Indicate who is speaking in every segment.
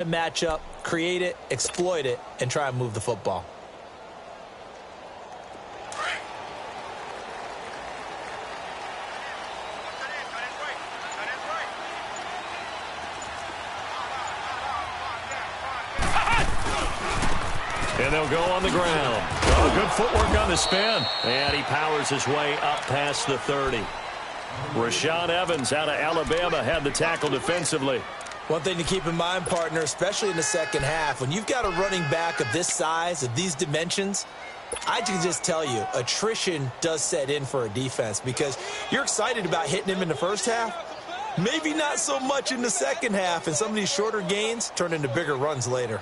Speaker 1: match up, create it, exploit it, and try and move the football.
Speaker 2: And they'll go on the ground. Oh, good footwork on the spin. And he powers his way up past the 30. Rashaan Evans out of Alabama had the tackle defensively.
Speaker 1: One thing to keep in mind, partner, especially in the second half, when you've got a running back of this size, of these dimensions, I can just tell you, attrition does set in for a defense because you're excited about hitting him in the first half. Maybe not so much in the second half, and some of these shorter gains turn into bigger runs later.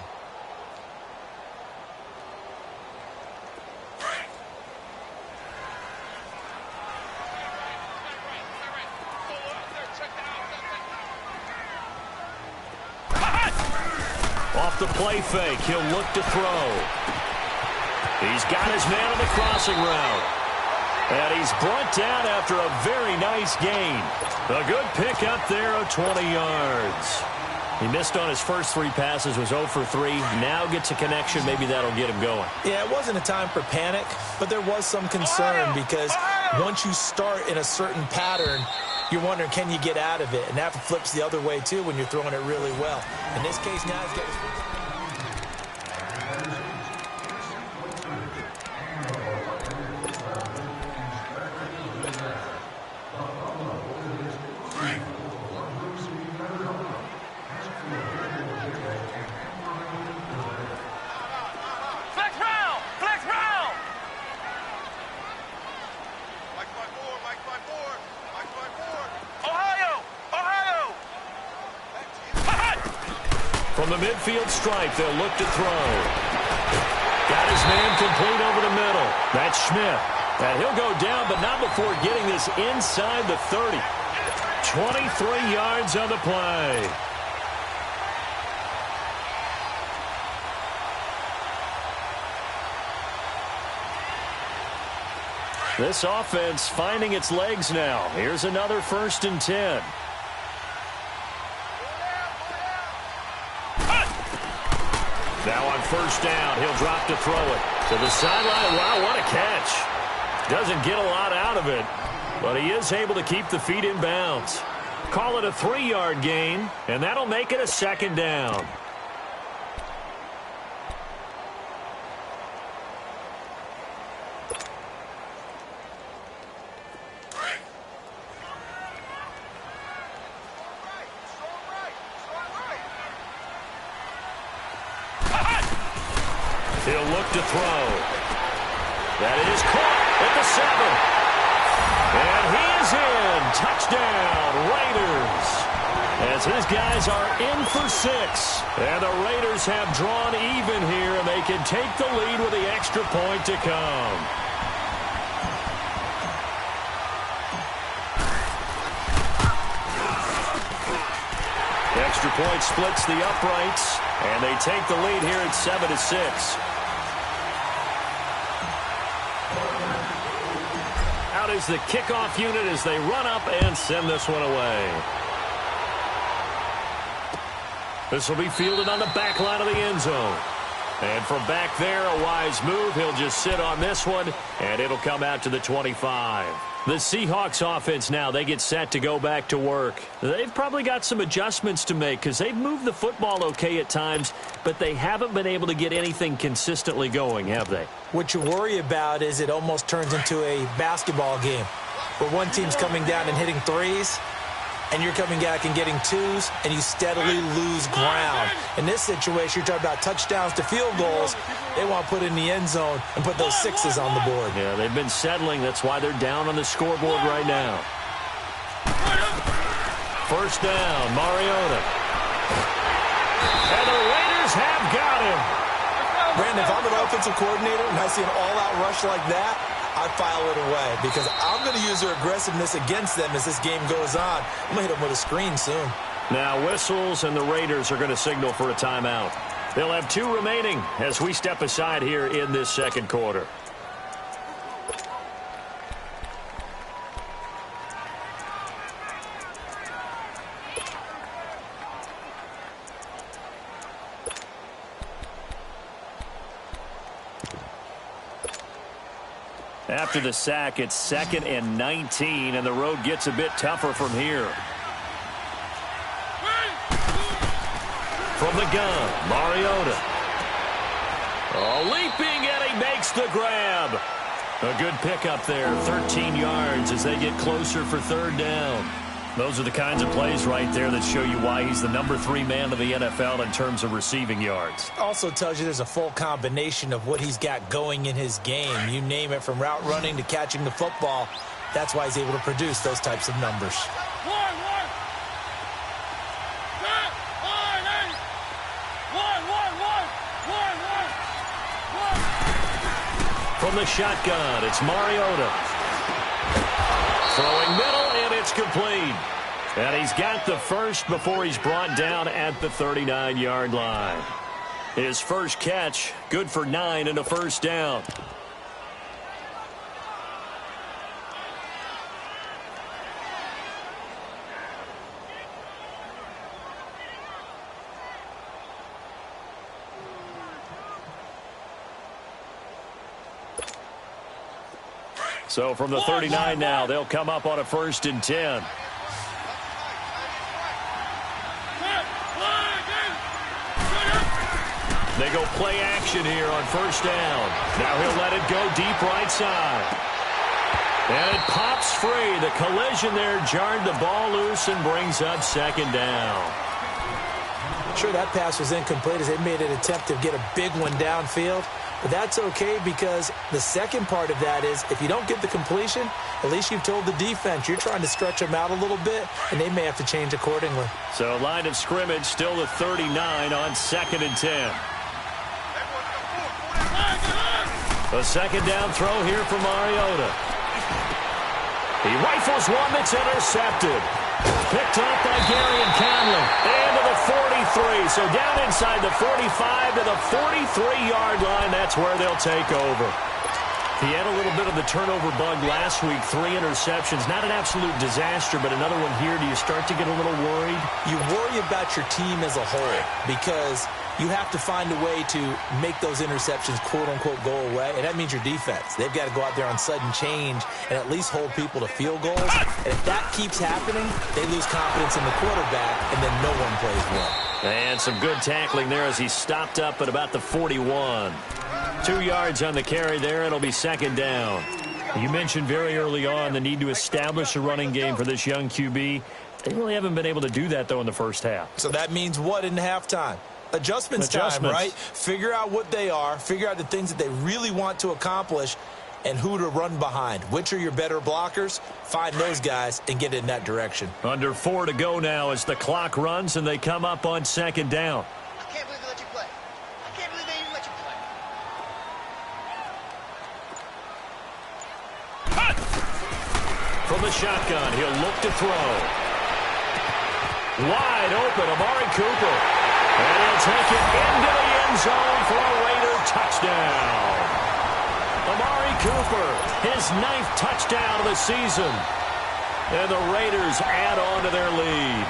Speaker 2: Off the play fake, he'll look to throw. He's got his man on the crossing route. And he's brought down after a very nice gain. A good pick up there of 20 yards. He missed on his first 3 passes, was 0 for 3. Now gets a connection. Maybe that'll get him going.
Speaker 1: Yeah, it wasn't a time for panic, but there was some concern because once you start in a certain pattern, you're wondering, can you get out of it? And that flips the other way, too, when you're throwing it really well. In this case, now he's got his...
Speaker 2: From the midfield stripe, they'll look to throw. Got his man complete over the middle. That's Smith. And he'll go down, but not before getting this inside the 30. 23 yards on the play. This offense finding its legs now. Here's another 1st and 10. Now on 1st down, he'll drop to throw it. To the sideline. Wow, what a catch. Doesn't get a lot out of it, but he is able to keep the feet in bounds. Call it a 3-yard gain, and that'll make it a 2nd down. He'll look to throw. That is caught at the 7. And he is in. Touchdown, Raiders. As his guys are in for 6. And the Raiders have drawn even here, and they can take the lead with the extra point to come. Extra point splits the uprights, and they take the lead here at 7-6. Out is the kickoff unit as they run up and send this one away. This will be fielded on the back line of the end zone. And from back there, a wise move. He'll just sit on this one, and it'll come out to the 25. The Seahawks offense now, they get set to go back to work. They've probably got some adjustments to make because they've moved the football okay at times, but they haven't been able to get anything consistently going, have they?
Speaker 1: What you worry about is it almost turns into a basketball game where one team's coming down and hitting threes, and you're coming back and getting twos, and you steadily lose ground. In this situation, you're talking about touchdowns to field goals. They want to put in the end zone and put those 6s on the board.
Speaker 2: Yeah, they've been settling. That's why they're down on the scoreboard right now. 1st down, Mariota. And the Raiders have got him.
Speaker 1: Brandon, if I'm an offensive coordinator and I see an all-out rush like that, I file it away because I'm going to use their aggressiveness against them as this game goes on. I'm going to hit them with a screen soon.
Speaker 2: Now whistles, and the Raiders are going to signal for a timeout. They'll have 2 remaining as we step aside here in this 2nd quarter. After the sack, it's 2nd and 19, and the road gets a bit tougher from here. From the gun, Mariota. Leaping, and he makes the grab. A good pickup there, 13 yards as they get closer for 3rd down. Those are the kinds of plays right there that show you why he's the number 3 man of the NFL in terms of receiving yards.
Speaker 1: Also tells you there's a full combination of what he's got going in his game. You name it, from route running to catching the football. That's why he's able to produce those types of numbers.
Speaker 2: From the shotgun, it's Mariota. Throwing middle, and it's complete. And he's got the first before he's brought down at the 39-yard line. His first catch, good for 9 and a first down. So from the 39 now, they'll come up on a 1st and 10. They go play action here on 1st down. Now he'll let it go deep right side. And it pops free. The collision there jarred the ball loose and brings up 2nd down.
Speaker 1: Sure, that pass was incomplete as they made an attempt to get a big one downfield. But that's okay, because the second part of that is if you don't get the completion, at least you've told the defense you're trying to stretch them out a little bit, and they may have to change accordingly.
Speaker 2: So line of scrimmage still the 39 on 2nd and 10. A 2nd down throw here for Mariota. He rifles one that's intercepted. Picked off by Garyon Conley. And to the 43. So down inside the 45 to the 43-yard line. That's where they'll take over. He had a little bit of the turnover bug last week. 3 interceptions. Not an absolute disaster, but another one here. Do you start to get a little worried?
Speaker 1: You worry about your team as a whole, because you have to find a way to make those interceptions, quote-unquote, go away, and that means your defense. They've got to go out there on sudden change and at least hold people to field goals. And if that keeps happening, they lose confidence in the quarterback, and then no one plays well.
Speaker 2: And some good tackling there as he stopped up at about the 41. 2 yards on the carry there. It'll be 2nd down. You mentioned very early on the need to establish a running game for this young QB. They really haven't been able to do that, though, in the first half.
Speaker 1: So that means what in halftime? Adjustments time, right? Figure out what they are, figure out the things that they really want to accomplish, and who to run behind. Which are your better blockers? Find those guys and get in that direction.
Speaker 2: Under 4 to go now as the clock runs and they come up on 2nd down.
Speaker 3: I can't believe they let you play. I can't believe they even let you play.
Speaker 2: From the shotgun, he'll look to throw. Wide open, Amari Cooper. And he'll take it into the end zone for a Raider touchdown. Amari Cooper, his 9th touchdown of the season. And the Raiders add on to their lead.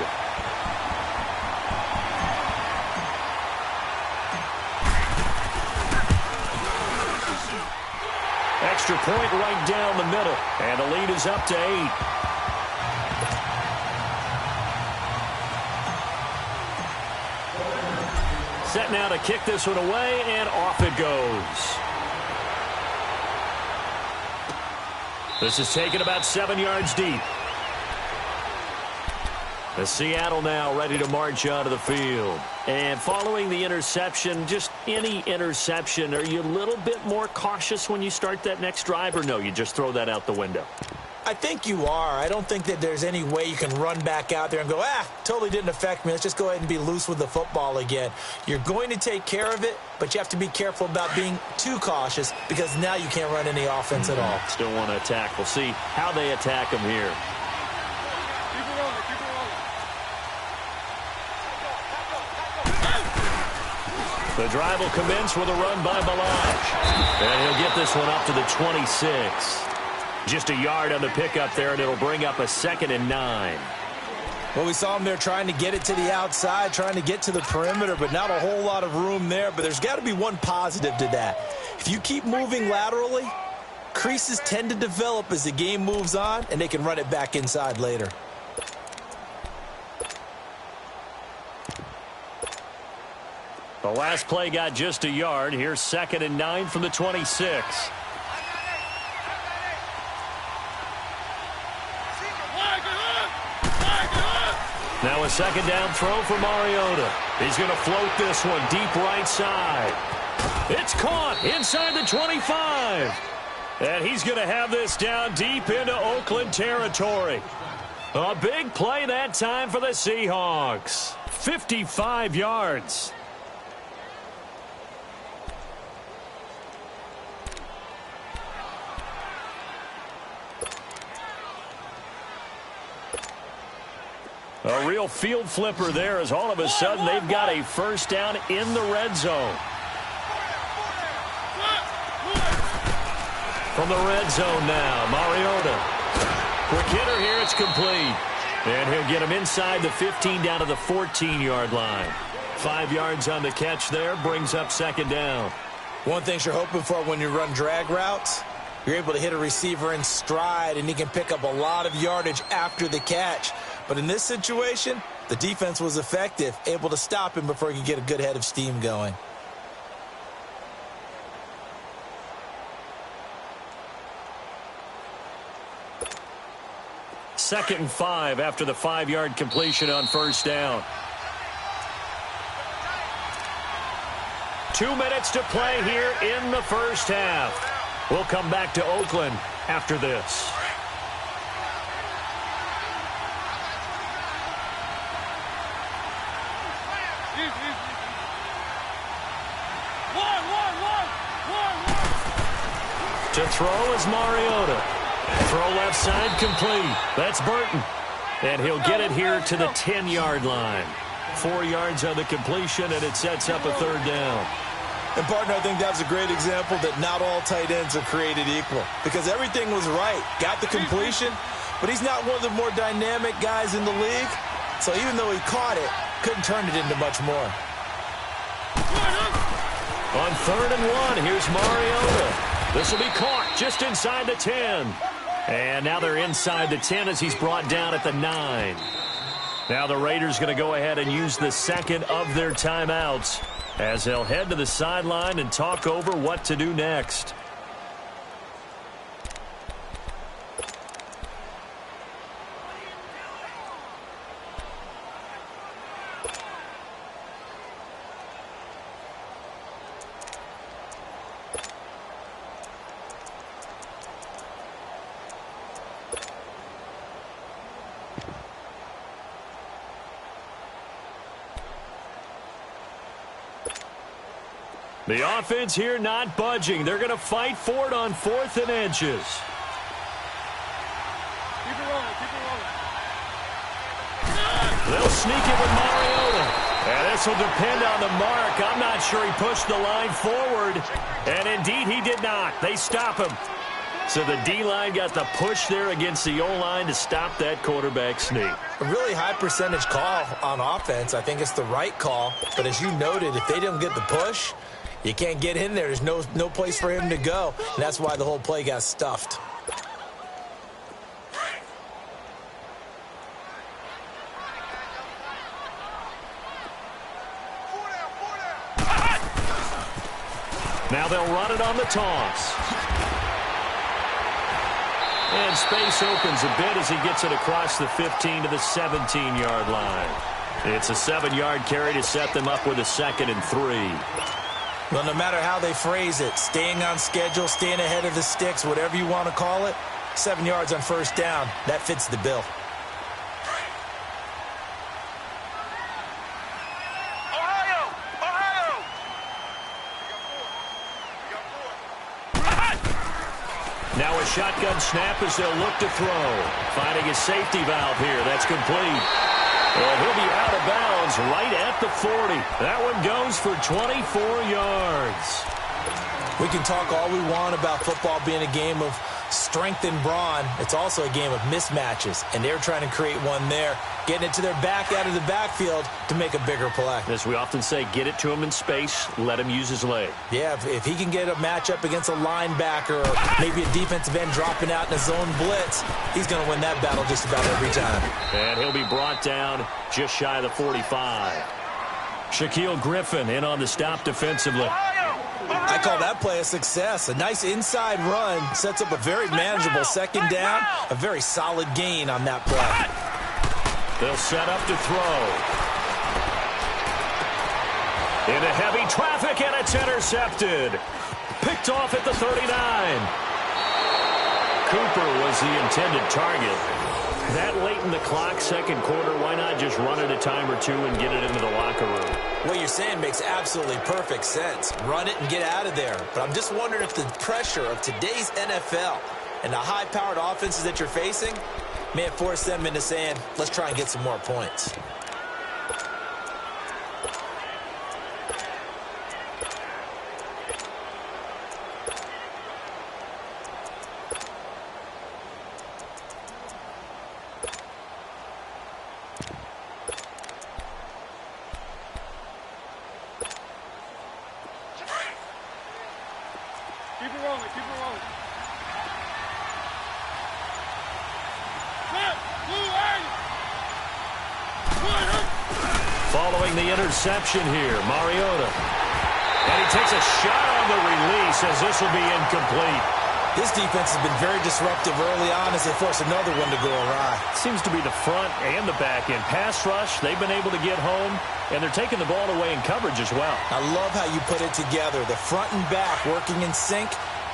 Speaker 2: Extra point right down the middle. And the lead is up to 8. Set now to kick this one away, and off it goes. This is taken about 7 yards deep. The Seattle now ready to march onto the field. And following the interception, just any interception, are you a little bit more cautious when you start that next drive, or no, you just throw that out the window?
Speaker 1: I think you are. I don't think that there's any way you can run back out there and go, totally didn't affect me. Let's just go ahead and be loose with the football again. You're going to take care of it, but you have to be careful about being too cautious, because now you can't run any offense at all.
Speaker 2: Still want to attack. We'll see how they attack him here. The drive will commence with a run by Ballage. And he'll get this one up to the 26. Just a yard on the pickup there, and it'll bring up a 2nd and 9.
Speaker 1: Well, we saw him there trying to get it to the outside, trying to get to the perimeter, but not a whole lot of room there. But there's got to be one positive to that. If you keep moving laterally, Creases tend to develop as the game moves on, and they can run it back inside later.
Speaker 2: The last play got just a yard. Here's 2nd and 9 from the 26. Now a 2nd down throw for Mariota. He's going to float this one deep right side. It's caught inside the 25. And he's going to have this down deep into Oakland territory. A big play that time for the Seahawks. 55 yards. A real field flipper there as all of a sudden they've got a first down in the red zone. From the red zone now, Mariota. Quick hitter here, it's complete. And he'll get him inside the 15 down to the 14-yard line. 5 yards on the catch there, brings up 2nd down.
Speaker 1: One thing you're hoping for when you run drag routes, you're able to hit a receiver in stride, and he can pick up a lot of yardage after the catch. But in this situation, the defense was effective, able to stop him before he could get a good head of steam going.
Speaker 2: Second and 5 after the 5-yard completion on first down. 2 minutes to play here in the first half. We'll come back to Oakland after this. To throw is Mariota. Throw left side complete. That's Burton. And he'll get it here to the 10-yard line. 4 yards on the completion, and it sets up a 3rd down.
Speaker 1: And, partner, I think that was a great example that not all tight ends are created equal. Because everything was right. Got the completion, but he's not one of the more dynamic guys in the league. So even though he caught it, couldn't turn it into much more.
Speaker 2: On 3rd and 1, here's Mariota. This will be caught just inside the 10. And now they're inside the 10 as he's brought down at the 9. Now the Raiders going to go ahead and use the 2nd of their timeouts as they'll head to the sideline and talk over what to do next. The offense here not budging. They're going to fight for it on 4th and inches.
Speaker 4: Keep it rolling, keep it rolling.
Speaker 2: They'll sneak it with Mariota. And this will depend on the mark. I'm not sure he pushed the line forward. And indeed he did not. They stop him. So the D-line got the push there against the O-line to stop that quarterback sneak.
Speaker 1: A really high percentage call on offense. I think it's the right call. But as you noted, if they didn't get the push, you can't get in there. There's no place for him to go. And that's why the whole play got stuffed.
Speaker 2: Now they'll run it on the toss. And space opens a bit as he gets it across the 15 to the 17-yard line. It's a 7-yard carry to set them up with a 2nd and 3.
Speaker 1: Well, no matter how they phrase it, staying on schedule, staying ahead of the sticks, whatever you want to call it, 7 yards on first down, that fits the bill.
Speaker 2: Now a shotgun snap as they'll look to throw. Finding a safety valve here. That's complete. And he'll be out of bounds right at the 40. That one goes for 24 yards.
Speaker 1: We can talk all we want about football being a game of strength and brawn. It's also a game of mismatches, and they're trying to create one there, getting it to their back out of the backfield to make a bigger play.
Speaker 2: As we often say, get it to him in space, let him use his leg.
Speaker 1: Yeah, if he can get a matchup against a linebacker or maybe a defensive end dropping out in a zone blitz, he's going to win that battle just about every time.
Speaker 2: And he'll be brought down just shy of the 45. Shaquille Griffin in on the stop defensively.
Speaker 1: I call that play a success. A nice inside run sets up a very manageable second down, a very solid gain on that play.
Speaker 2: They'll set up to throw. Into heavy traffic, and it's intercepted. Picked off at the 39. Cooper was the intended target. That late in the clock, second quarter, why not just run it a time or two and get it into the locker room?
Speaker 1: What you're saying makes absolutely perfect sense. Run it and get out of there. But I'm just wondering if the pressure of today's NFL and the high-powered offenses that you're facing may have forced them into saying, let's try and get some more points.
Speaker 4: Keep it rolling, keep it rolling.
Speaker 2: Following the interception here, Mariota. And he takes a shot on the release as this will be incomplete.
Speaker 1: This defense has been very disruptive early on as they force another one to go awry.
Speaker 2: Seems to be the front and the back end. Pass rush, they've been able to get home, and they're taking the ball away in coverage as well.
Speaker 1: I love how you put it together. The front and back working in sync,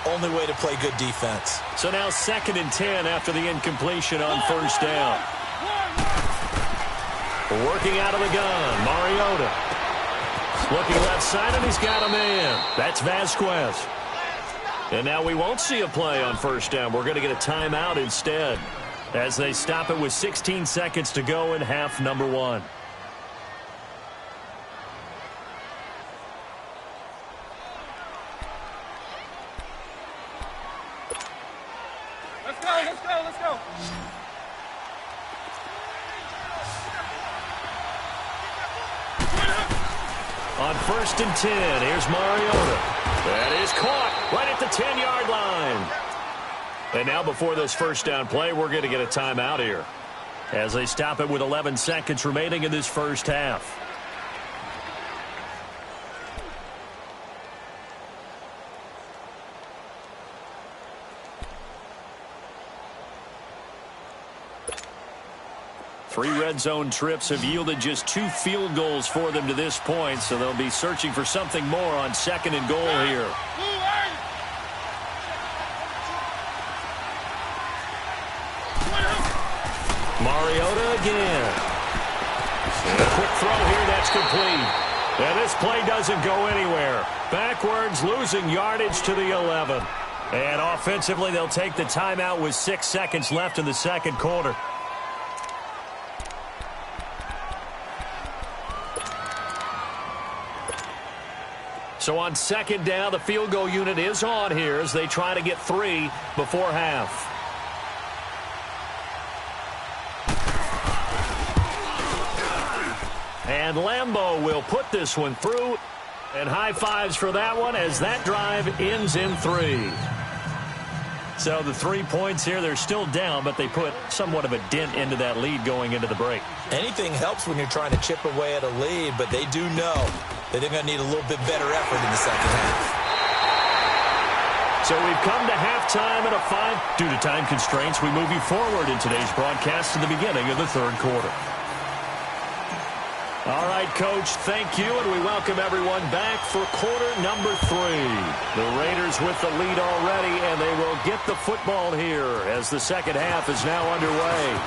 Speaker 1: only way to play good defense.
Speaker 2: So now 2nd and 10 after the incompletion on first down. Working out of the gun, Mariota. Looking left side, and he's got a man. That's Vasquez. And now we won't see a play on first down. We're going to get a timeout instead as they stop it with 16 seconds to go in half number 1.
Speaker 4: Let's go, let's go, let's go.
Speaker 2: On 1st and 10, here's Mariota. That is caught right at the 10-yard line. And now before this first down play, we're going to get a timeout here as they stop it with 11 seconds remaining in this first half. Three red zone trips have yielded just 2 field goals for them to this point, so they'll be searching for something more on 2nd and goal here. Mariota again. And a quick throw here, that's complete. And this play doesn't go anywhere. Backwards, losing yardage to the 11. And offensively, they'll take the timeout with 6 seconds left in the second quarter. So on 2nd down, the field goal unit is on here as they try to get 3 before half. And Lambeau will put this one through. And high fives for that one as that drive ends in 3. So the 3 points here, they're still down, but they put somewhat of a dent into that lead going into the break.
Speaker 1: Anything helps when you're trying to chip away at a lead, but they do know that they're going to need a little bit better effort in the second half.
Speaker 2: So we've come to halftime at a 5. Due to time constraints, we move you forward in today's broadcast to the beginning of the third quarter. All right, Coach, thank you, and we welcome everyone back for quarter number 3. The Raiders with the lead already, and they will get the football here as the second half is now underway.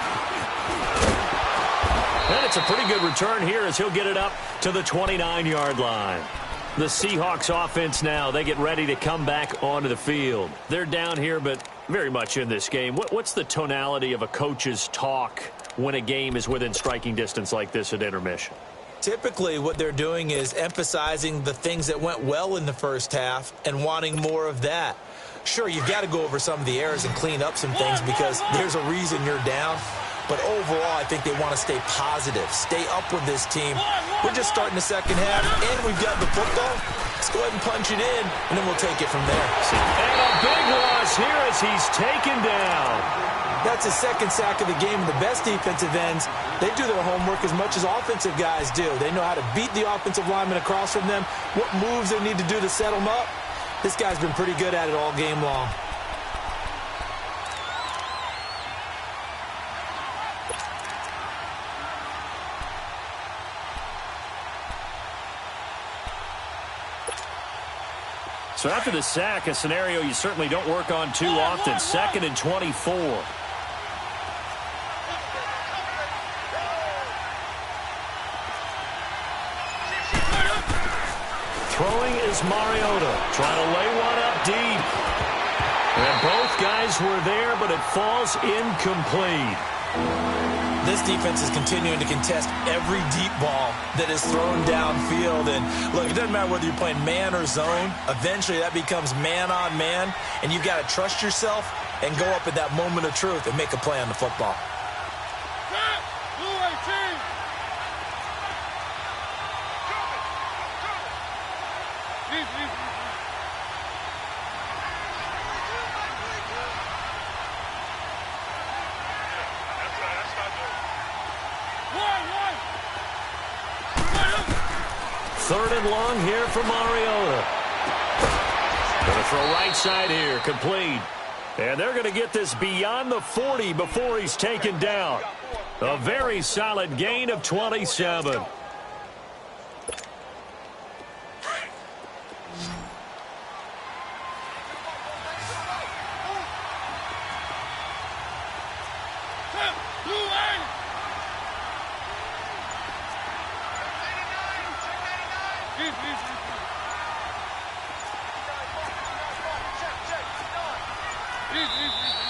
Speaker 2: And it's a pretty good return here as he'll get it up to the 29-yard line. The Seahawks offense now, they get ready to come back onto the field. They're down here, but very much in this game. What's the tonality of a coach's talk when a game is within striking distance like this at intermission?
Speaker 1: Typically, what they're doing is emphasizing the things that went well in the first half and wanting more of that. Sure, you've got to go over some of the errors and clean up some things because there's a reason you're down. But overall, I think they want to stay positive, stay up with this team. We're just starting the second half, and we've got the football. Let's go ahead and punch it in, and then we'll take it from there.
Speaker 2: And a big loss here as he's taken down.
Speaker 1: That's his second sack of the game. The best defensive ends, they do their homework as much as offensive guys do. They know how to beat the offensive lineman across from them, what moves they need to do to set them up. This guy's been pretty good at it all game long.
Speaker 2: So after the sack, a scenario you certainly don't work on too often. 2nd and 24. Throwing is Mariota, trying to lay one up deep. And both guys were there, but it falls incomplete.
Speaker 1: This defense is continuing to contest every deep ball that is thrown downfield. And, look, it doesn't matter whether you're playing man or zone. Eventually, that becomes man-on-man, and you've got to trust yourself and go up at that moment of truth and make a play on the football.
Speaker 2: Third and long here for Mariota. Going to throw right side here, complete. And they're going to get this beyond the 40 before he's taken down. A very solid gain of 27.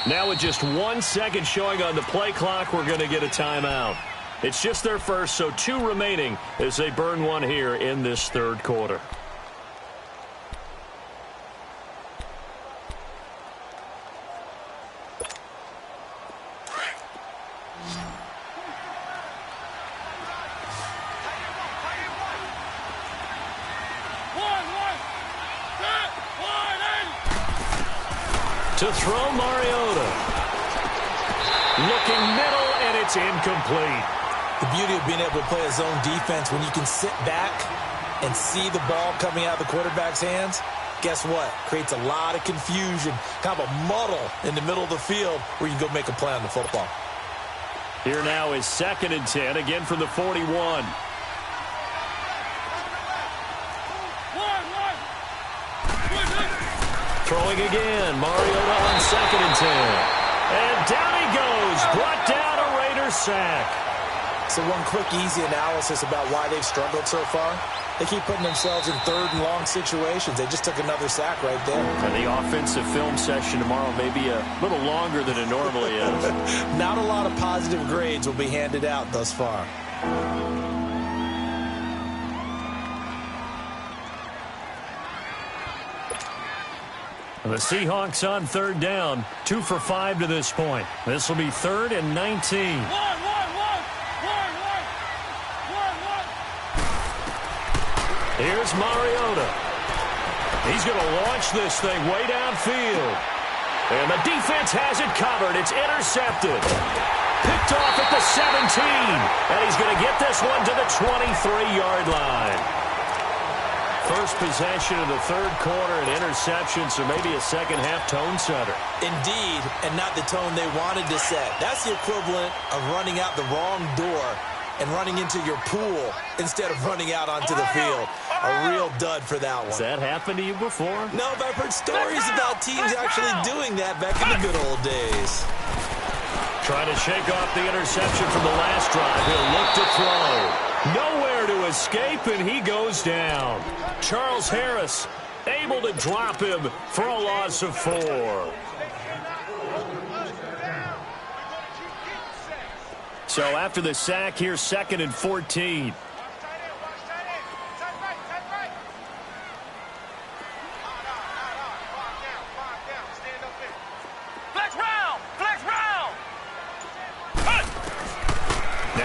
Speaker 2: Now with just 1 second showing on the play clock, we're going to get a timeout. It's just their first, so 2 remaining as they burn one here in this third quarter. To throw Mariota. Looking middle, and it's incomplete.
Speaker 1: The beauty of being able to play a zone defense when you can sit back and see the ball coming out of the quarterback's hands, guess what? Creates a lot of confusion, kind of a muddle in the middle of the field where you can go make a play on the football.
Speaker 2: Here now is 2nd and 10, again from the 41. Throwing again, Mariota on 2nd and 10. And down he goes, brought down a Raiders sack.
Speaker 1: So one quick, easy analysis about why they've struggled so far. They keep putting themselves in 3rd and long situations. They just took another sack right there.
Speaker 2: And the offensive film session tomorrow may be a little longer than it normally is.
Speaker 1: Not a lot of positive grades will be handed out thus far.
Speaker 2: The Seahawks on 3rd down, 2 for 5 to this point. This will be 3rd and 19. Here's Mariota. He's going to launch this thing way downfield. And the defense has it covered. It's intercepted. Picked off at the 17. And he's going to get this one to the 23-yard line. First possession of the third quarter, an interception, so maybe a second-half tone setter.
Speaker 1: Indeed, and not the tone they wanted to set. That's the equivalent of running out the wrong door and running into your pool instead of running out onto the field. A real dud for that one.
Speaker 2: Has that happened to you before?
Speaker 1: No, but I've heard stories about teams actually doing that back in the good old days.
Speaker 2: Trying to shake off the interception from the last drive. He'll look to throw. Nowhere to escape, and he goes down. Charles Harris able to drop him for a loss of 4. So after the sack, here's 2nd and 14.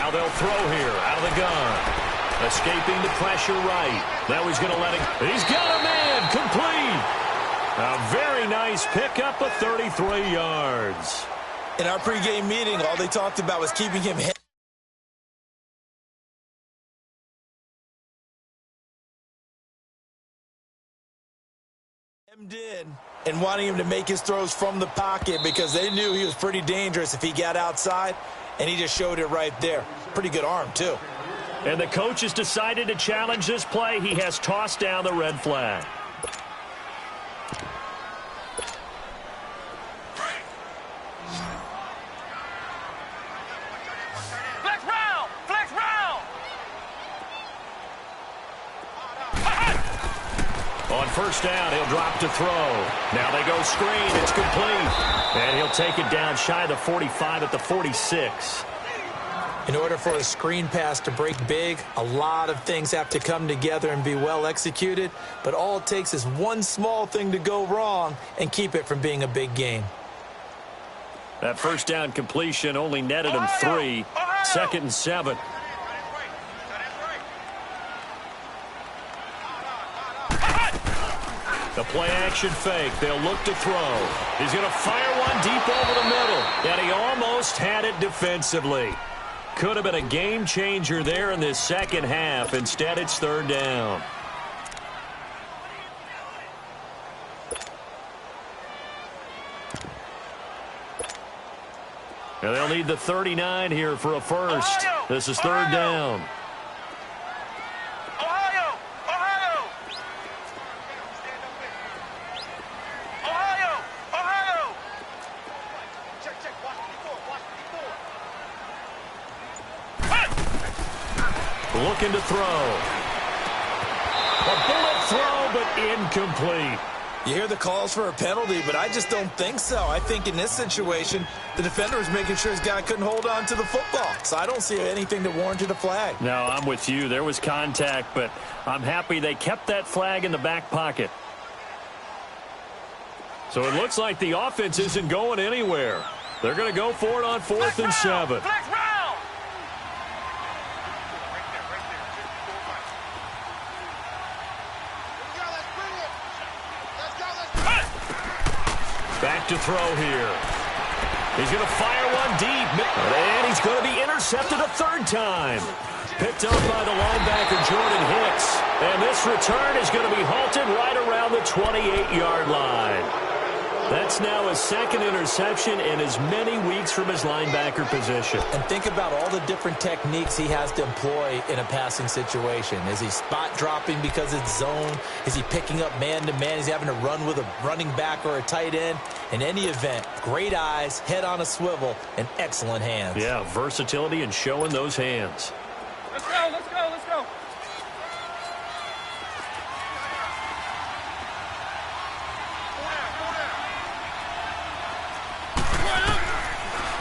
Speaker 2: Now they'll throw here out of the gun. Escaping the pressure right. Now he's going to let it. He's got a man. Complete. A very nice pickup of 33 yards.
Speaker 1: In our pregame meeting, all they talked about was keeping him hemmed in and wanting him to make his throws from the pocket because they knew he was pretty dangerous if he got outside, and he just showed it right there. Pretty good arm, too.
Speaker 2: And the coach has decided to challenge this play. He has tossed down the red flag.
Speaker 4: Flex round! Flex round!
Speaker 2: On first down, he'll drop to throw. Now they go screen. It's complete. And he'll take it down shy of the 45 at the 46.
Speaker 1: In order for a screen pass to break big, a lot of things have to come together and be well executed, but all it takes is one small thing to go wrong and keep it from being a big gain.
Speaker 2: That first down completion only netted him 3. Second and 7. The play action fake. They'll look to throw. He's going to fire one deep over the middle, and he almost had it defensively. Could have been a game changer there in this second half. Instead, it's third down. And they'll need the 39 here for a first. This is third down. Looking to throw. A bullet throw, but incomplete.
Speaker 1: You hear the calls for a penalty, but I just don't think so. I think in this situation, the defender was making sure his guy couldn't hold on to the football. So I don't see anything that warranted a flag.
Speaker 2: No, I'm with you. There was contact, but I'm happy they kept that flag in the back pocket. So it looks like the offense isn't going anywhere. They're going to go for it on 4th and 7. Back to throw here. He's going to fire one deep. And he's going to be intercepted a third time. Picked up by the linebacker, Jordan Hicks. And this return is going to be halted right around the 28-yard line. That's now his second interception in as many weeks from his linebacker position.
Speaker 1: And think about all the different techniques he has to employ in a passing situation. Is he spot dropping because it's zone? Is he picking up man-to-man? Is he having to run with a running back or a tight end? In any event, great eyes, head on a swivel, and excellent hands.
Speaker 2: Yeah, versatility and showing those hands.
Speaker 4: Let's go, let's go, let's go.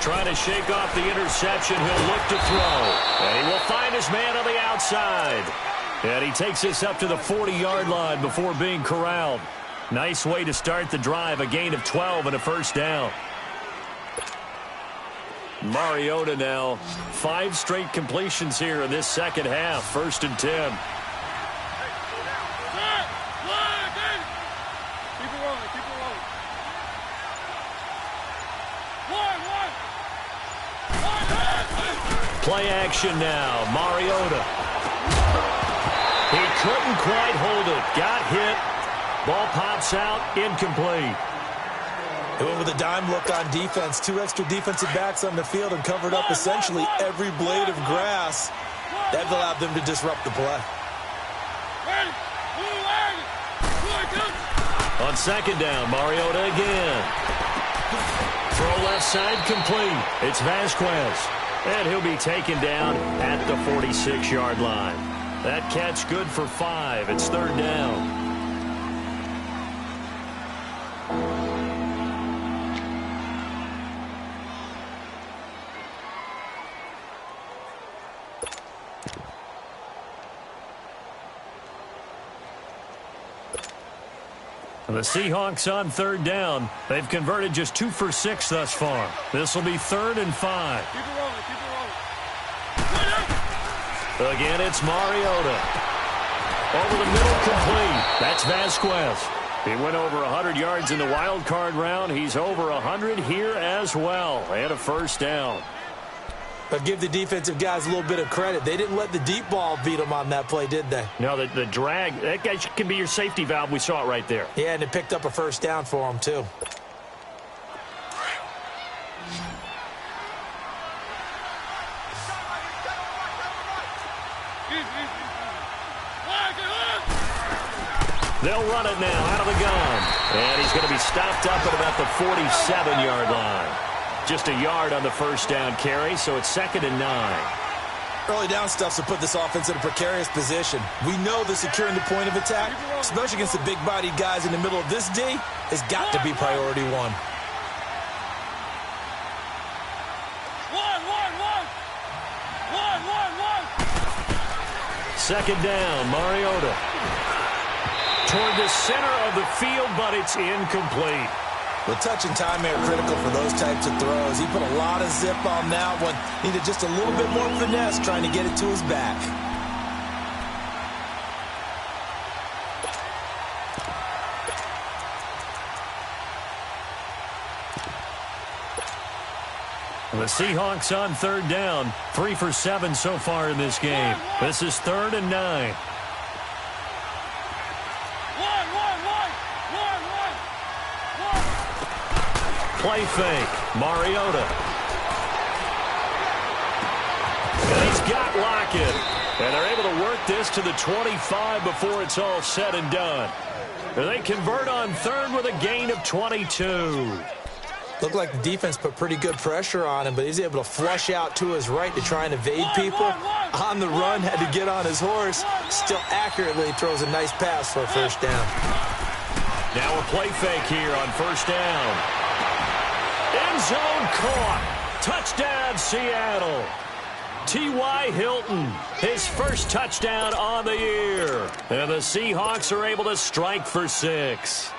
Speaker 2: Trying to shake off the interception. He'll look to throw. And he will find his man on the outside. And he takes this up to the 40-yard line before being corralled. Nice way to start the drive. A gain of 12 and a first down. Mariota now. 5 straight completions here in this second half. 1st and 10.
Speaker 4: Keep it rolling, keep it rolling.
Speaker 2: Play action now. Mariota. He couldn't quite hold it. Got hit. Ball pops out. Incomplete.
Speaker 1: They went with a dime look on defense. 2 extra defensive backs on the field and covered up essentially every blade of grass. That allowed them to disrupt the play.
Speaker 2: On second down, Mariota again. Throw left side complete. It's Vasquez. And he'll be taken down at the 46-yard line. That catch good for 5. It's third down. The Seahawks on third down. They've converted just 2 for 6 thus far. This will be 3rd and 5.
Speaker 4: Keep it rolling, keep it rolling.
Speaker 2: Again, it's Mariota. Over the middle, complete. That's Vasquez. He went over 100 yards in the wild card round. He's over 100 here as well. And a first down.
Speaker 1: But give the defensive guys a little bit of credit. They didn't let the deep ball beat them on that play, did they?
Speaker 2: No, the drag, that guy can be your safety valve. We saw it right there.
Speaker 1: Yeah, and it picked up a first down for them, too.
Speaker 2: They'll run it now out of the gun. And he's going to be stopped up at about the 47-yard line. Just a yard on the first down carry, so it's 2nd and 9.
Speaker 1: Early down stuffs will put this offense in a precarious position. We know that securing the point of attack, especially against the big-bodied guys in the middle of this D, has got to be priority one.
Speaker 2: Second down, Mariota. Toward the center of the field, but it's incomplete.
Speaker 1: Well, touch and time are critical for those types of throws. He put a lot of zip on that one. Needed just a little bit more finesse trying to get it to his back.
Speaker 2: The Seahawks on third down. 3 for 7 so far in this game. This is 3rd and 9. Play fake. Mariota. And he's got Lockett. And they're able to work this to the 25 before it's all said and done. And they convert on third with a gain of 22.
Speaker 1: Looked like the defense put pretty good pressure on him, but he's able to flush out to his right to try and evade people. On the run, had to get on his horse. Still accurately throws a nice pass for a first down.
Speaker 2: Now a play fake here on first down. End zone caught. Touchdown, Seattle. T.Y. Hilton, his first touchdown on the year. And the Seahawks are able to strike for 6.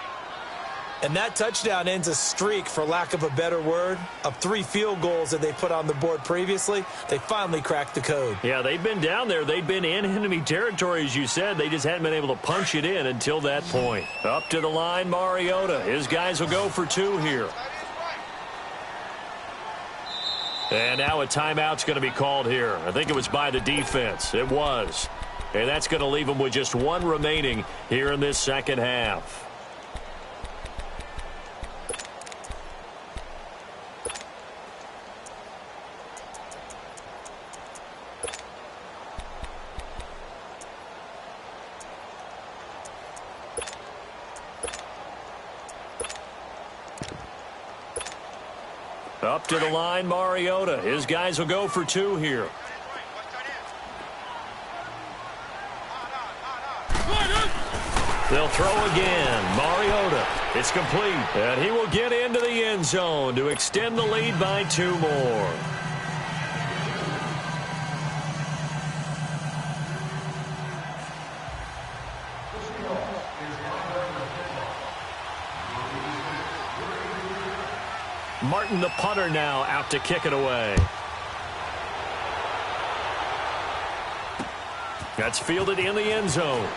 Speaker 1: And that touchdown ends a streak, for lack of a better word, of 3 field goals that they put on the board previously. They finally cracked the code.
Speaker 2: Yeah, they've been down there. They've been in enemy territory, as you said. They just hadn't been able to punch it in until that point. Up to the line, Mariota. His guys will go for 2 here. And now a timeout's going to be called here. I think it was by the defense. It was. And that's going to leave them with just 1 remaining here in this second half. Up to the line, Mariota. His guys will go for 2 here. They'll throw again. Mariota. It's complete. And he will get into the end zone to extend the lead by 2 more. Martin, the punter, now out to kick it away. That's fielded in the end zone.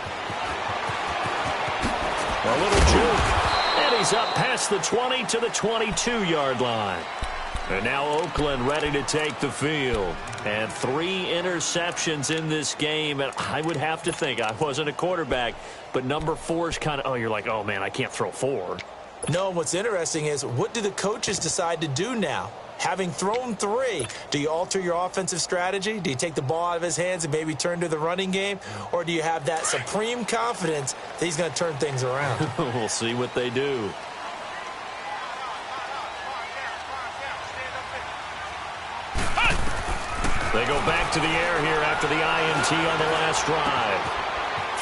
Speaker 2: A little juke. And he's up past the 20 to the 22-yard line. And now Oakland ready to take the field. And 3 interceptions in this game. And I would have to think, I wasn't a quarterback, but number 4 is kind of, oh, you're like, oh, man, I can't throw 4.
Speaker 1: No, what's interesting is, what do the coaches decide to do now? Having thrown 3, do you alter your offensive strategy? Do you take the ball out of his hands and maybe turn to the running game? Or do you have that supreme confidence that he's going to turn things around?
Speaker 2: We'll see what they do. They go back to the air here after the INT on the last drive.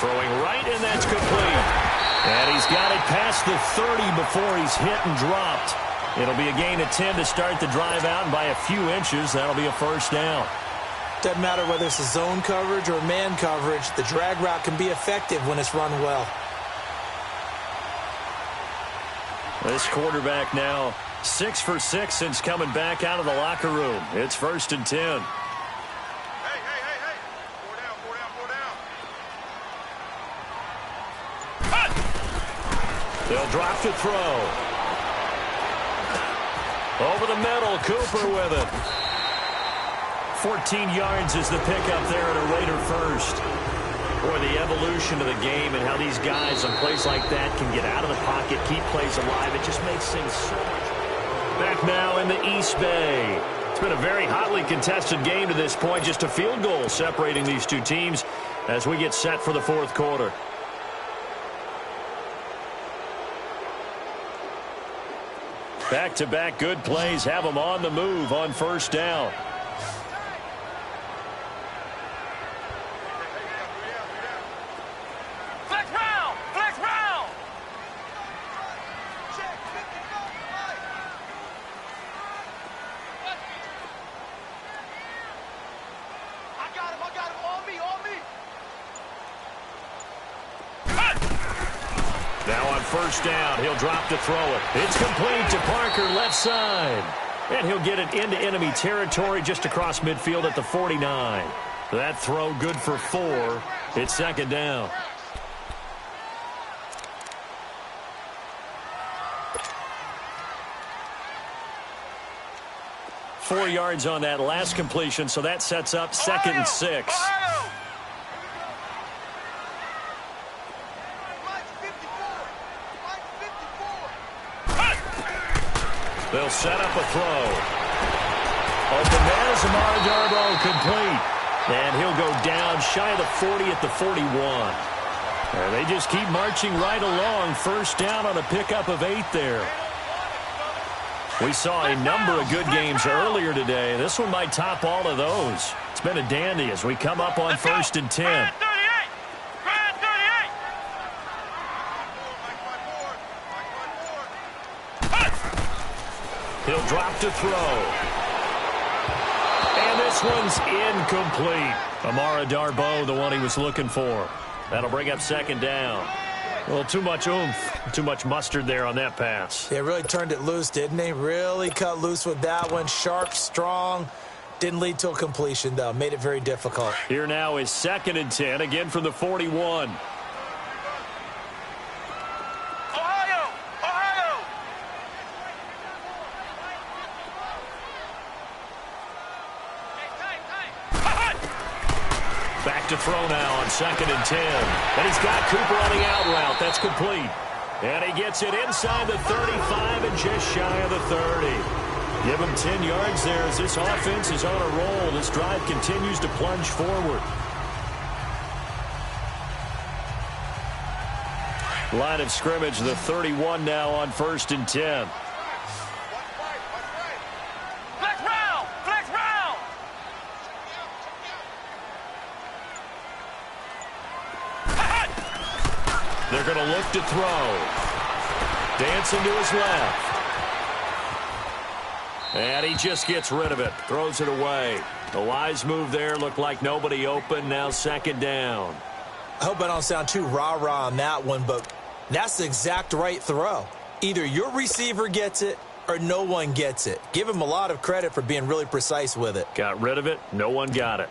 Speaker 2: Throwing right, and that's complete. And he's got it past the 30 before he's hit and dropped. It'll be a gain of 10 to start the drive out, and by a few inches, that'll be a first down.
Speaker 1: Doesn't matter whether it's a zone coverage or man coverage, the drag route can be effective when it's run well.
Speaker 2: This quarterback now 6 for 6 since coming back out of the locker room. It's 1st and 10. They'll drop to throw. Over the middle, Cooper with it. 14 yards is the pickup there at a Raider first. Boy, the evolution of the game and how these guys on plays like that can get out of the pocket, keep plays alive, it just makes things so much. Back now in the East Bay. It's been a very hotly contested game to this point. Just a field goal separating these two teams as we get set for the fourth quarter. Back-to-back good plays have them on the move on first down. First down, he'll drop to throw it. It's complete to Parker, left side. And he'll get it into enemy territory just across midfield at the 49. That throw good for 4. It's second down. Four yards on that last completion, so that sets up second and 6. They'll set up a throw. Open there, Amara Darboh complete. And he'll go down shy of the 40 at the 41. And they just keep marching right along. First down on a pickup of 8 there. We saw a number of good games earlier today. This one might top all of those. It's been a dandy as we come up on first and 10. He'll drop to throw. And this one's incomplete. Amara Darboh, the one he was looking for. That'll bring up second down. Well, too much oomph, too much mustard there on that pass.
Speaker 1: They really turned it loose, didn't they? Really cut loose with that one. Sharp, strong. Didn't lead to a completion, though. Made it very difficult.
Speaker 2: Here now is second and 10, again from the 41. To throw now on second and 10. And he's got Cooper on the out route. That's complete. And he gets it inside the 35 and just shy of the 30. Give him 10 yards there as this offense is on a roll. This drive continues to plunge forward. Line of scrimmage, the 31 now on first and 10. They're going to look to throw. Dancing to his left. And he just gets rid of it. Throws it away. A wise move there. Looked like nobody open. Now second down.
Speaker 1: I hope I don't sound too rah-rah on that one, but that's the exact right throw. Either your receiver gets it or no one gets it. Give him a lot of credit for being really precise with it.
Speaker 2: Got rid of it. No one got it.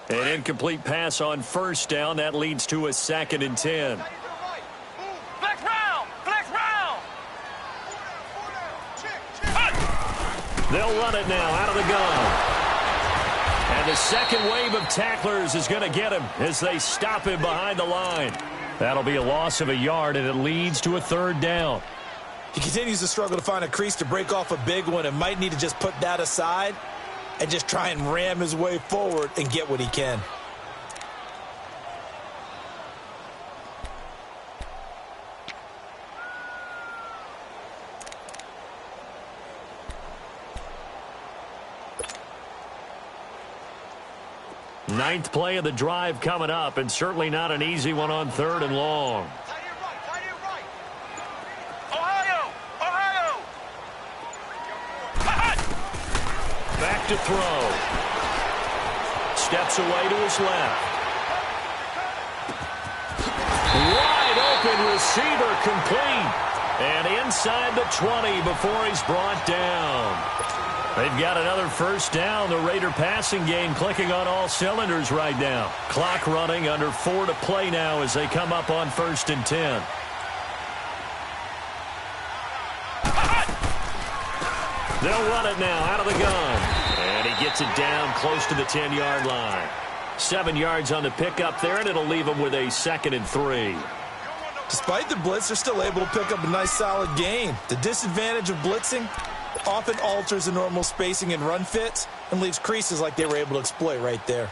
Speaker 2: An incomplete pass on first down. That leads to a second and 10. They'll run it now out of the gun. And the second wave of tacklers is going to get him as they stop him behind the line. That'll be a loss of a yard, and it leads to a third down.
Speaker 1: He continues to struggle to find a crease to break off a big one and might need to just put that aside and just try and ram his way forward and get what he can.
Speaker 2: Ninth play of the drive coming up, and certainly not an easy one on third and long. Back to throw. Steps away to his left. Wide open receiver complete. And inside the 20 before he's brought down. They've got another first down. The Raider passing game clicking on all cylinders right now. Clock running, under 4 to play now as they come up on 1st and 10. They'll run it now out of the gun. And he gets it down close to the 10-yard line. 7 yards on the pickup there, and it'll leave them with a 2nd and 3.
Speaker 1: Despite the blitz, they're still able to pick up a nice, solid gain. The disadvantage of blitzing often alters the normal spacing and run fits and leaves creases like they were able to exploit right there.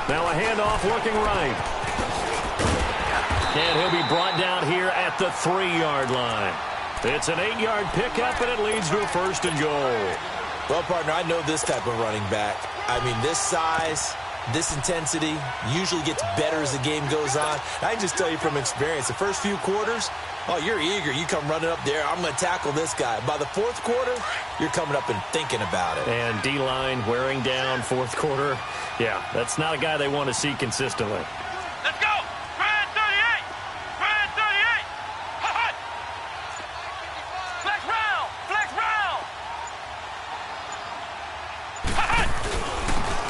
Speaker 2: Now a handoff looking right. And he'll be brought down here at the 3-yard line. It's an 8-yard pickup, and it leads to a 1st and goal.
Speaker 1: Well, partner, I know this type of running back. I mean, this size, this intensity usually gets better as the game goes on. I can just tell you from experience, the first few quarters, oh, you're eager. You come running up there, I'm going to tackle this guy. By the 4th quarter, you're coming up and thinking about it.
Speaker 2: And D-line wearing down 4th quarter. Yeah, that's not a guy they want to see consistently.
Speaker 4: Let's go! Brad 38! Brad 38! Hot! Flex round! Flex round! Hot!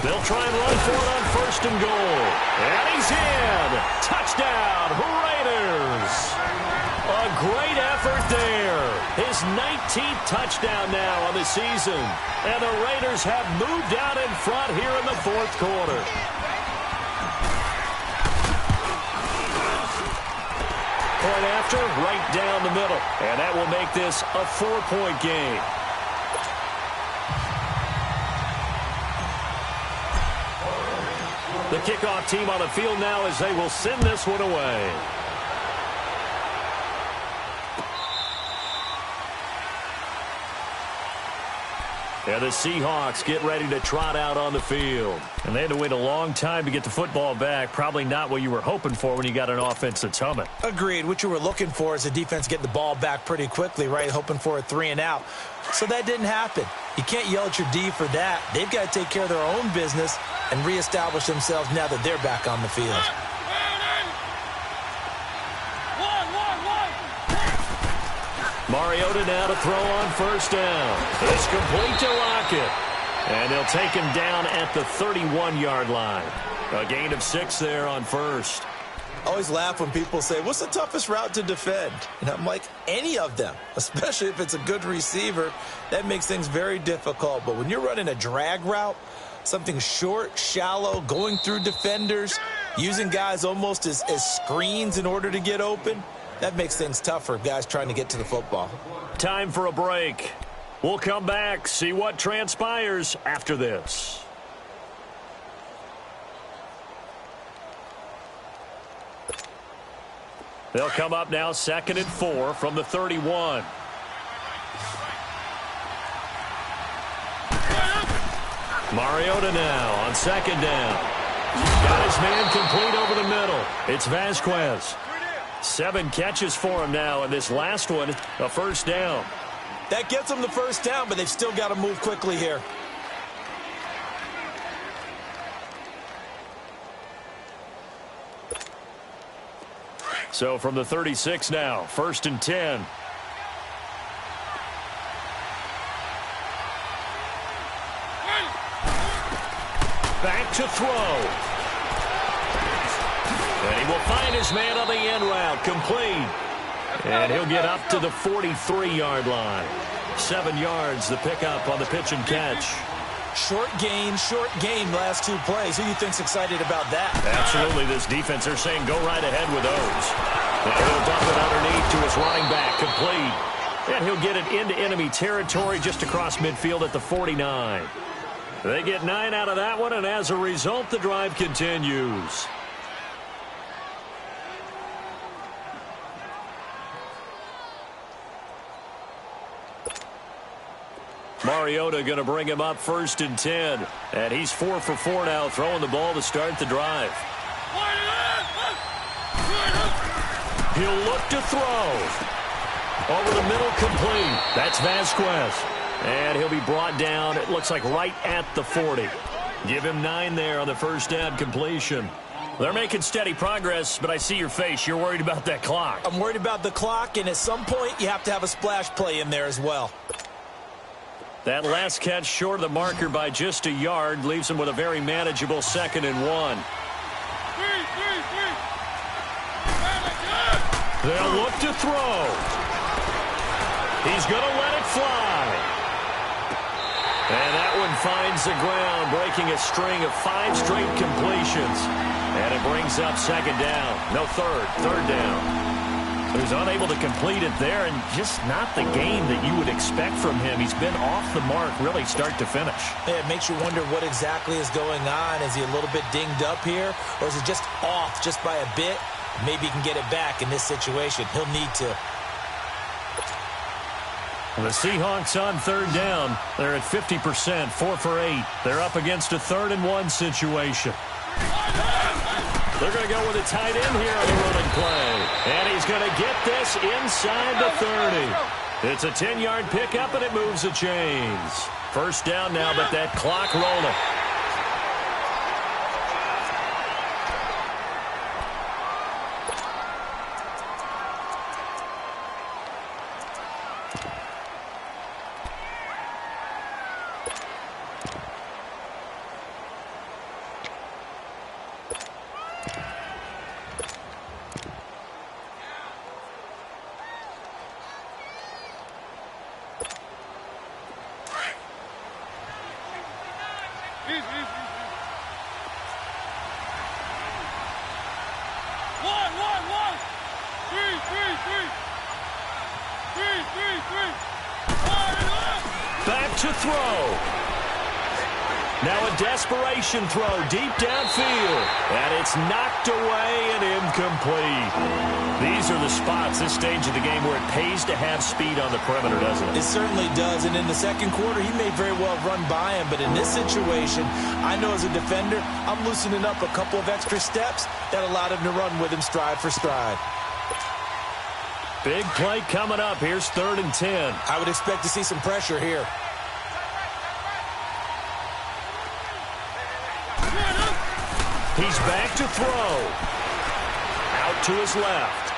Speaker 2: They'll try and run for it on 1st and goal. And he's in! Touchdown, Raiders! A great effort there. His 19th touchdown now on the season. And the Raiders have moved out in front here in the 4th quarter. Point after, right down the middle. And that will make this a 4-point game. The kickoff team on the field now as they will send this one away. And the Seahawks get ready to trot out on the field. And they had to wait a long time to get the football back. Probably not what you were hoping for when you got an offense that's humming.
Speaker 1: Agreed. What you were looking for is the defense getting the ball back pretty quickly, right? Hoping for a 3 and out. So that didn't happen. You can't yell at your D for that. They've got to take care of their own business and reestablish themselves now that they're back on the field.
Speaker 2: Mariota now to throw on 1st down. It's complete to Lockett. And they'll take him down at the 31-yard line. A gain of 6 there on 1st.
Speaker 1: I always laugh when people say, what's the toughest route to defend? And I'm like, any of them, especially if it's a good receiver. That makes things very difficult. But when you're running a drag route, something short, shallow, going through defenders, using guys almost as screens in order to get open, that makes things tough for guys trying to get to the football.
Speaker 2: Time for a break. We'll come back, see what transpires after this. They'll come up now 2nd and 4 from the 31. Mariota now on 2nd down. Got his man complete over the middle. It's Vasquez. 7 catches for him now, and this last one, a 1st down.
Speaker 1: That gets them the 1st down, but they've still got to move quickly here.
Speaker 2: So from the 36 now, 1st and 10. Back to throw. And he will find his man on the end route, complete. And he'll get up to the 43-yard line. 7 yards, the pickup on the pitch and catch.
Speaker 1: Short gain last 2 plays. Who do you think's excited about that?
Speaker 2: Absolutely, this defense, they're saying go right ahead with those. And he'll dump it underneath to his running back, complete. And he'll get it into enemy territory just across midfield at the 49. They get 9 out of that one, and as a result, the drive continues. Mariota going to bring him up 1st and 10. And he's 4 for 4 now, throwing the ball to start the drive. He'll look to throw. Over the middle, complete. That's Vasquez. And he'll be brought down, it looks like right at the 40. Give him 9 there on the 1st down completion. They're making steady progress, but I see your face. You're worried about that clock.
Speaker 1: I'm worried about the clock, and at some point, you have to have a splash play in there as well.
Speaker 2: That last catch short of the marker by just a yard leaves him with a very manageable 2nd and 1. They'll look to throw. He's going to let it fly. And that one finds the ground, breaking a string of 5 straight completions. And it brings up 2nd down. No, third down. He was unable to complete it there, and just not the game that you would expect from him. He's been off the mark really start to finish.
Speaker 1: Yeah, it makes you wonder what exactly is going on. Is he a little bit dinged up here, or is it just off just by a bit? Maybe he can get it back in this situation. He'll need to.
Speaker 2: The Seahawks on 3rd down. They're at 50%, 4 for 8. They're up against a 3rd and 1 situation. They're going to go with a tight end here on the running play. And he's going to get this inside the 30. It's a 10-yard pickup, and it moves the chains. 1st down now, but that clock rolling. Back to throw. Now a desperation throw deep downfield. And it's knocked away and incomplete. These are the spots, this stage of the game, where it pays to have speed on the perimeter, doesn't it?
Speaker 1: It certainly does. And in the 2nd quarter, he may very well run by him. But in this situation, I know as a defender, I'm loosening up a couple of extra steps that allowed him to run with him stride for stride.
Speaker 2: Big play coming up. Here's 3rd and 10.
Speaker 1: I would expect to see some pressure here.
Speaker 2: He's back to throw. Out to his left.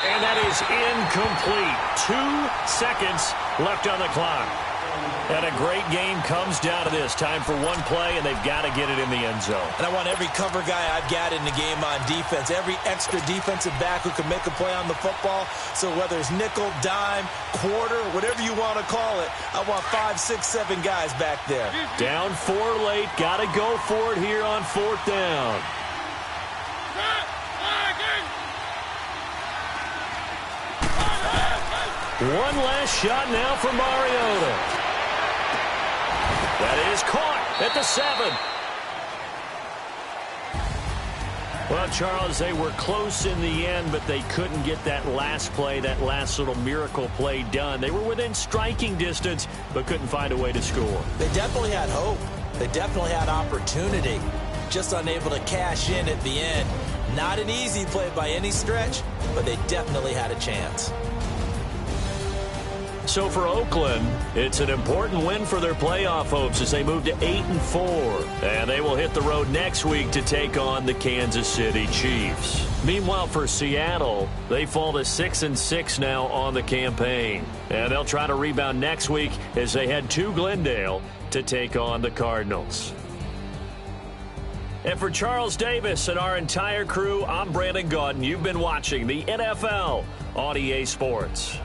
Speaker 2: And that is incomplete. 2 seconds left on the clock. And a great game comes down to this. Time for one play, and they've got to get it in the end zone.
Speaker 1: And I want every cover guy I've got in the game on defense, every extra defensive back who can make a play on the football. So whether it's nickel, dime, quarter, whatever you want to call it, I want 5, 6, 7 guys back there.
Speaker 2: Down 4 late. Got to go for it here on 4th down. One last shot now for Mariota. That is caught at the 7. Well, Charles, they were close in the end, but they couldn't get that last play, that last little miracle play done. They were within striking distance, but couldn't find a way to score.
Speaker 1: They definitely had hope. They definitely had opportunity. Just unable to cash in at the end. Not an easy play by any stretch, but they definitely had a chance.
Speaker 2: So for Oakland, it's an important win for their playoff hopes as they move to 8-4. And they will hit the road next week to take on the Kansas City Chiefs. Meanwhile, for Seattle, they fall to 6-6 now on the campaign. And they'll try to rebound next week as they head to Glendale to take on the Cardinals. And for Charles Davis and our entire crew, I'm Brandon Gaudin. You've been watching the NFL on EA Sports.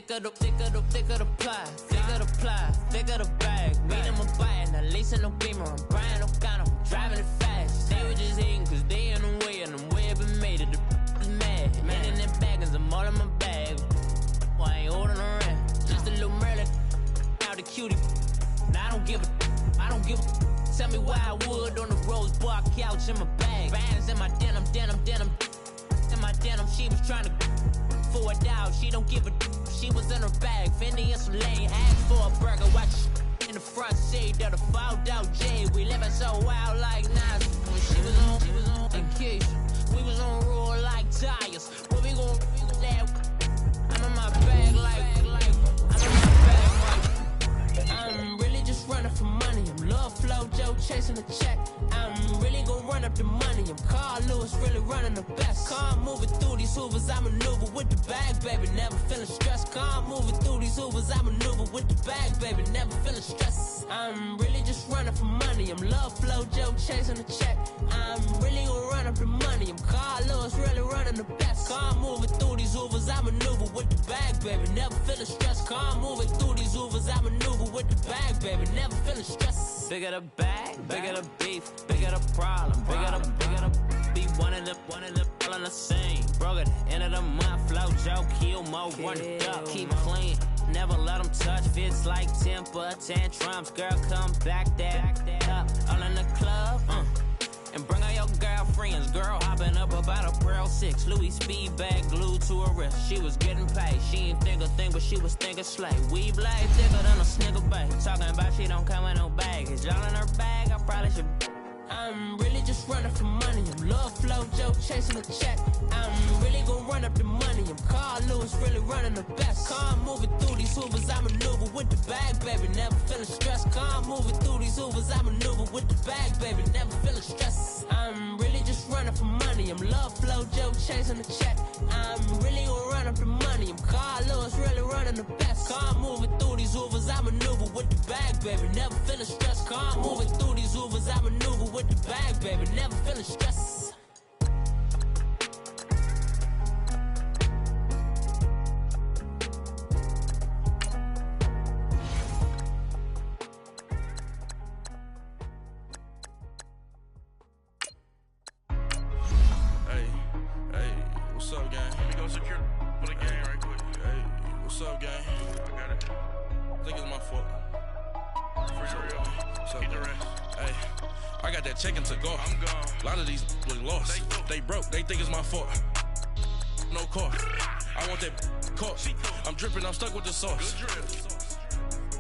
Speaker 5: thicker the ply, thicker the ply, thicker the bag. Meet them a buying, at least in no beamer. I'm buying no gun, I'm driving it fast. They were just hating cause they in the way, and the way I've been made it. The is mad. Man in that bag, cause I'm all in my bag. Well, I ain't holding around. Just a little Merlin, out the cutie. Now I don't give a. Tell me why I would on the rose bar couch in my bag. Bands in my denim. In my denim, she was trying to for it out. She don't give a. She was in her bag. Fendi and some lane. Asked for a burger. Watch in the front seat of the fouled out J. We living so wild like Nas. When she was on vacation. We was on roll like tires. Where we gon' that? I'm in my bag like. I'm in my bag like. I'm really just running for money. I'm Love Flow Joe chasing the check. I'm really gon' run up the money. I'm Carl Lewis, really running the best. Car moving through these Hoovers, I maneuver with the bag, baby. Never feeling stressed. Car moving through these Hoovers, I maneuver with the bag, baby. Never feeling stressed. I'm really just running for money. I'm Love Flow Joe chasing the check. I'm really gon' run up the money. I'm Carl Lewis, really running the best. Car moving through these Hoovers, I maneuver with the bag, baby. Never feeling stressed. Car moving through these Hoovers, I maneuver with the bag, baby. Never feeling stressed. Bigger the bag, bigger the beef, bigger the problem, bigger the be one in the all in the same. Broke at the end of the month, Flow Joe, kill mo, run it up, keep clean. Never let them touch, fits like temper tantrums. Girl, come back that up, all in the club, and bring all your girlfriends. Girl hopping up about a Pearl 6 Louis speed bag glued to her wrist. She was getting paid, she ain't think a thing, but she was thinking slay. We blade thicker than a snicker bag. Talking about she don't come with no baggage. Y'all in her bag, I probably should. I'm really just running for money. I'm Love Flow Joe chasing the check. I'm really gon' run up the money. I'm Carl Lewis, really running the best. Car moving through these Hoovers, I maneuver with the bag, baby. Never feeling stressed. Car moving through these Hoovers, I maneuver with the bag, baby. Never feeling stressed. I'm really just running for money. I'm Love Flow Joe chasing the check. I'm really gon' run up the money. I'm Carl Lewis, really running the best. Car moving through these Hoovers, I maneuver with the bag, baby. Never feeling stressed. Car moving through these Hoovers, I maneuver with the bag, baby. Never feeling stressed.
Speaker 6: What's up, gang? Let me go secure for the game right quick. Hey, what's up, gang? I got it. I think it's my fault. What's up, man? Hey, I got that check-in to go. I'm gone. A lot of these look lost. They broke. They think it's my fault. No car. I want that caught. I'm dripping. I'm stuck with the sauce.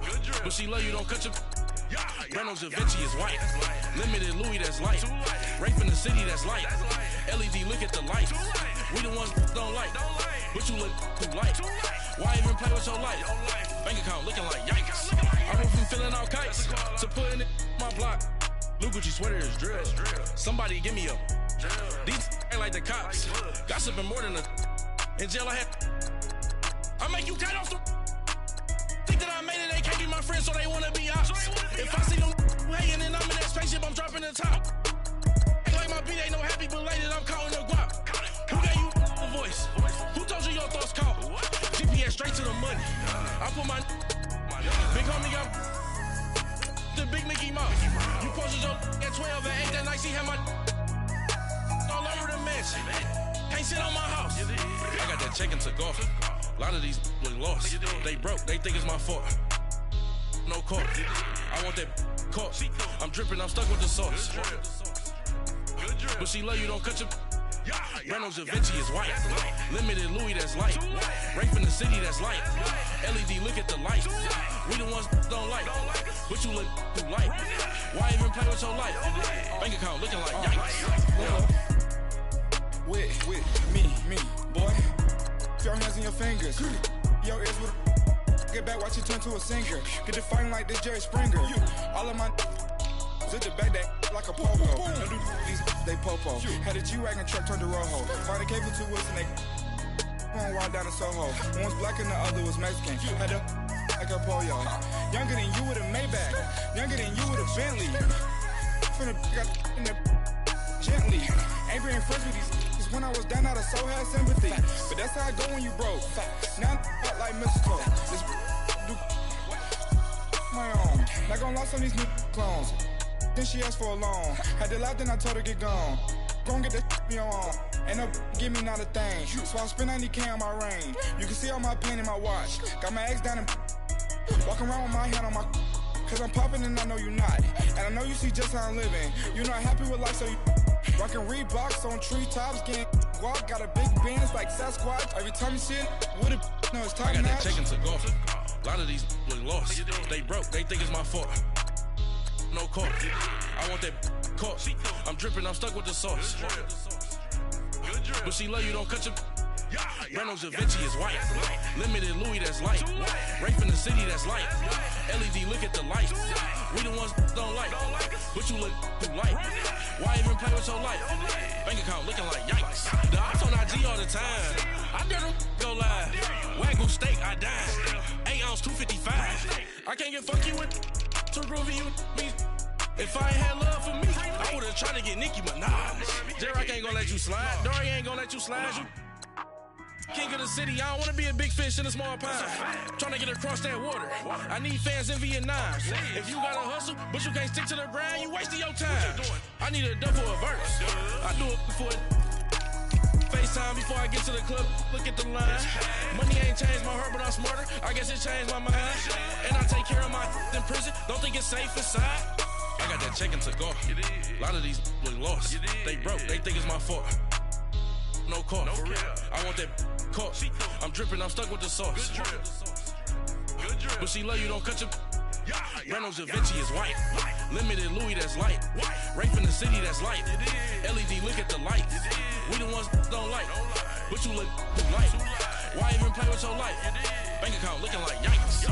Speaker 6: Good drip. But she love you. Don't cut your. Reynolds Da Vinci is white. Limited Louis, that's light. Rape in the city, that's light. LED, look at the lights. We the ones don't like. But you look too light. Why even play with your life? Bank account looking like yikes. I went from filling out kites to putting it in my block. Blue Gucci sweater is drill. Somebody give me a. These ain't like the cops. Gossiping more than a. In jail I had. I make you cut off the. Think that I made it, they can't be my friends, so they wanna be ops. If I see them hating and I'm in that spaceship, I'm dropping the top. Ain't like my beat ain't no happy belated, I'm calling the guap. Who gave you the voice? Who told you your thoughts count? GPS straight to the money. I put my big homie got the big Mickey Mouse. You posted your at 12 and 8 that night, she had my all over the mansion. Can't sit on my house. I got that check-in to golf. A lot of these look lost. They broke, they think it's my fault. No car. I want that caught. I'm dripping, I'm stuck with the sauce. But she love you, don't cut your. Reynolds Da Vinci is white. Limited Louis, that's light. Rape in the city, that's light. LED, look at the lights. We the ones don't like. But you look too light. Why even play with your life? Bank account looking like yikes.
Speaker 7: With me, boy. Your hands in your fingers. Your ears with a. Get back, watch you turn to a singer. Get the fighting like this Jerry Springer. All of my. Zip the back that like a popo. Don't do these, they popo. Had a G-Wagon truck turned to Rojo. Find a cable to woods and they. One wild down in Soho. One was black and the other was Mexican. Had a. Like a pollo. Younger than you with a Maybach. Younger than you with a Bentley. From the. Got in the. Gently. Ain't being friends with these. when I was down, I so had sympathy. But that's how I go when you broke. Now I'm like mistletoe. This do my own. Not gonna lie, some of these new clones. Then she asked for a loan. Had to lie, then I told her get gone. Gon' get that me on. Ain't no give me not a thing. So I spend 90K on my range. You can see all my pain in my watch. Got my ex down and walking around with my hand on my. Cause I'm popping and I know you not. And I know you see just how I'm living. You're not happy with life, so you rockin' Reeboks on treetops, getting guap. Got a big Benz like Sasquatch. Every time you see it, with it, no, it's top
Speaker 6: I got
Speaker 7: notch.
Speaker 6: that chicken to go. A lot of these look lost. They broke, they think it's my fault. No court. I want that caught. I'm dripping, I'm stuck with the sauce. But she love you, don't cut your. Reynolds Da Vinci is white. Limited Louis, that's light. Rape in the city, that's light. LED, look at the light. We the ones don't like. But you look too light. Why even play with your life? Bank account looking like yikes. The ops on IG all the time. I dare them go live. Wagyu steak, I died. 8 ounce, 255. I can't get fuck you with too groovy you me. If I ain't had love for me, I would've tried to get Nicki Minaj. Derek ain't gonna let you slide. Dory ain't gonna let you slide. You king of the city, I don't wanna be a big fish in a small pond. Trying to get across that water. I need fans in Vietnam. If you gotta hustle, but you can't stick to the grind, you wasting your time. I need a double a verse. I do it for FaceTime before I get to the club. Look at the line. Money ain't changed my heart, but I'm smarter. I guess it changed my mind. And I take care of my in prison. Don't think it's safe inside. I got that chicken to go. A lot of these look lost. They broke, they think it's my fault. No court. I want that caught. I'm dripping, I'm stuck with the sauce. But she love you, don't cut your. Reynolds Da Vinci is white. Limited Louis, that's light. Rape in the city, that's light. LED, look at the light. We the ones don't like. But you look too light. Why even play with your life? Bank account looking like yikes.